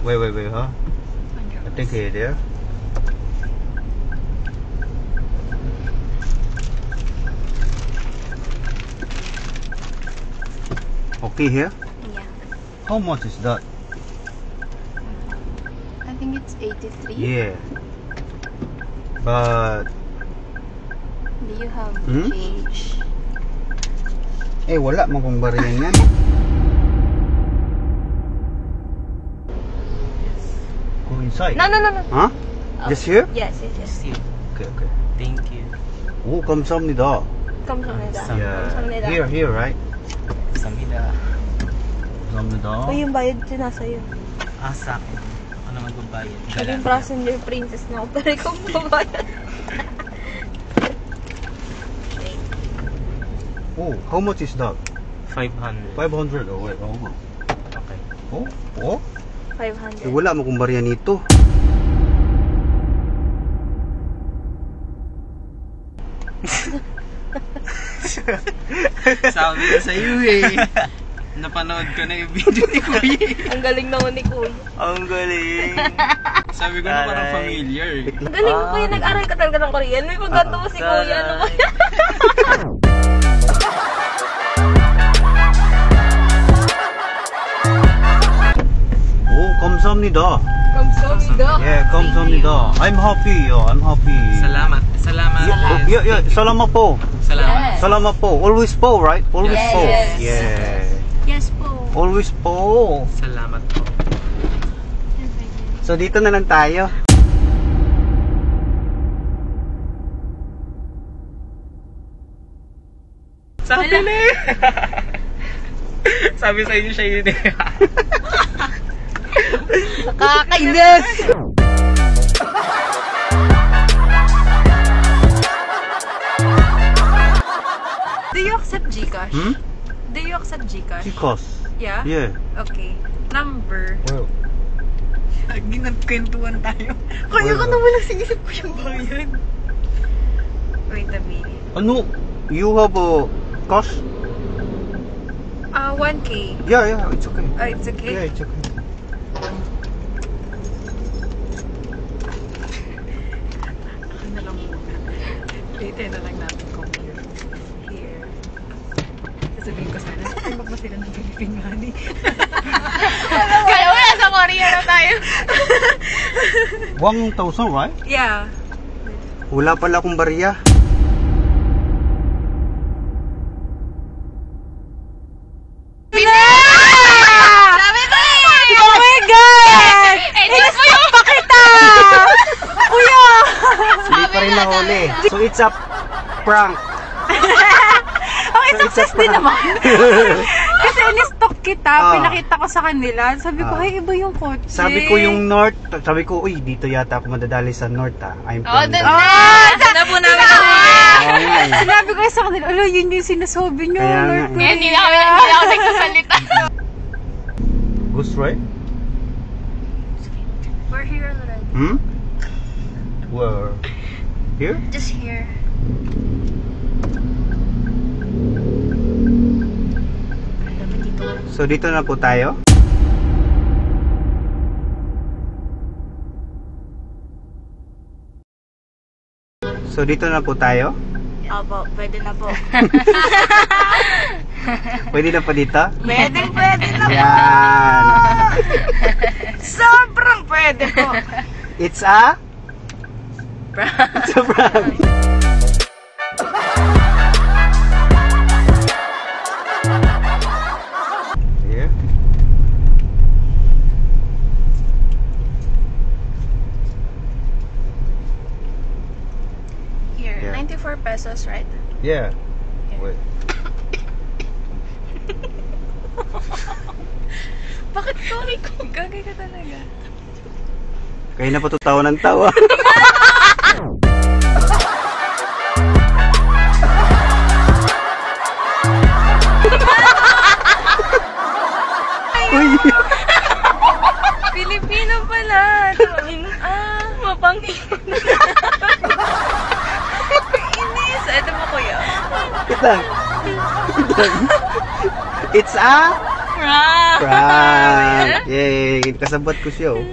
Wait, huh? I think here, there. Okay, here? Yeah. How much is that? I think it's 83. Yeah. But... Do you have Hmm? change? Eh, wala mo kung bariyan yan. Go inside. No. Huh? Just here? Yes. Okay. Thank you. 오, 감사합니다. 감사합니다. Yeah. 감사합니다. Here, right? Samida. 감사합니다. Yung bayad sinasa'yo. Sa akin. Ako naman magbabayad. Yung passenger princess na ako, pero ikaw babayad. Oh, how much is that? 500. 500. Oh, wait. Oh, Okay. oh. 500. Eh, wala mo kung bariyan nito. Sabi ko sa iyo eh. Napanood ko na yung video ni Kuya. Ang galing naman ni Kuya. Ang galing. Sabi ko na parang familiar eh. Ang galing mo Kuya, nag-aral ka talaga ng Korean. May pagkanto mo si Kuya. Ano ba yan? Oh, 감사합니다. Kamsahamnida. Yeah, 감사합니다. I'm happy. I'm happy. Salamat. Salamat. Yeah. Salamat po. Salamat. Salamat po. Always po, right? Always Yes. po. Yes. Yeah. Yes po. Always po. Salamat po. So dito na lang tayo. Sabi na eh. Sabi sa inyo siya yun eh. Nakakainis! Do you accept Gcash? Hmm? Do you accept Gcash? Because. Yeah? Yeah. Okay. Number. Well. Ginagkwentuhan tayo. Kaya ka naman lang sinisip ko yung bayan. Wait a minute. Ano? You have a cash? 1K. Yeah. It's okay. It's okay? Yeah, it's okay. Ano lang muna. Later na lang natin kung here. Sasabihin ko sana, ay ba sila ng Philippine money? Kaya wala sa Korea na tayo. 1,000, right? Yeah. Wala pala akong bariya. Sabi ko eh! Oh my God! It's pa kita! Kuya! Hindi pa rin nahuli. So it's a prank. Okay, success din naman. Kasi in-stock kita, pinakita ko sa kanila. Sabi ko, ay, iba yung kotse. Sabi ko yung north. Sabi ko, uy, dito yata ako madadali sa north I'm from doon na po namin Sinabi ko sa kanila, ala, yun yung sinasabi nyo. Kaya nga. Hindi na ako nagsasalita. Goose right? We're here already. Hmm? Where? Here? Just here. So dito na po tayo. So dito na po tayo. Opo, pwede na po. Pwede na po dito? Pwede na po. Yan. Sobrang pwede po. It's a prank. Here. Here, Yeah. 94 pesos, right? Yeah. Wait. Bakit sorry ko? Gagay ka talaga. Kayo na po tawa ng tawa. Uy! Pilipino pala. Mapangin. Inis. Ito mo kuya. Kitang. It's a Prank! Prank! Yay! Kasabot ko siya, oh.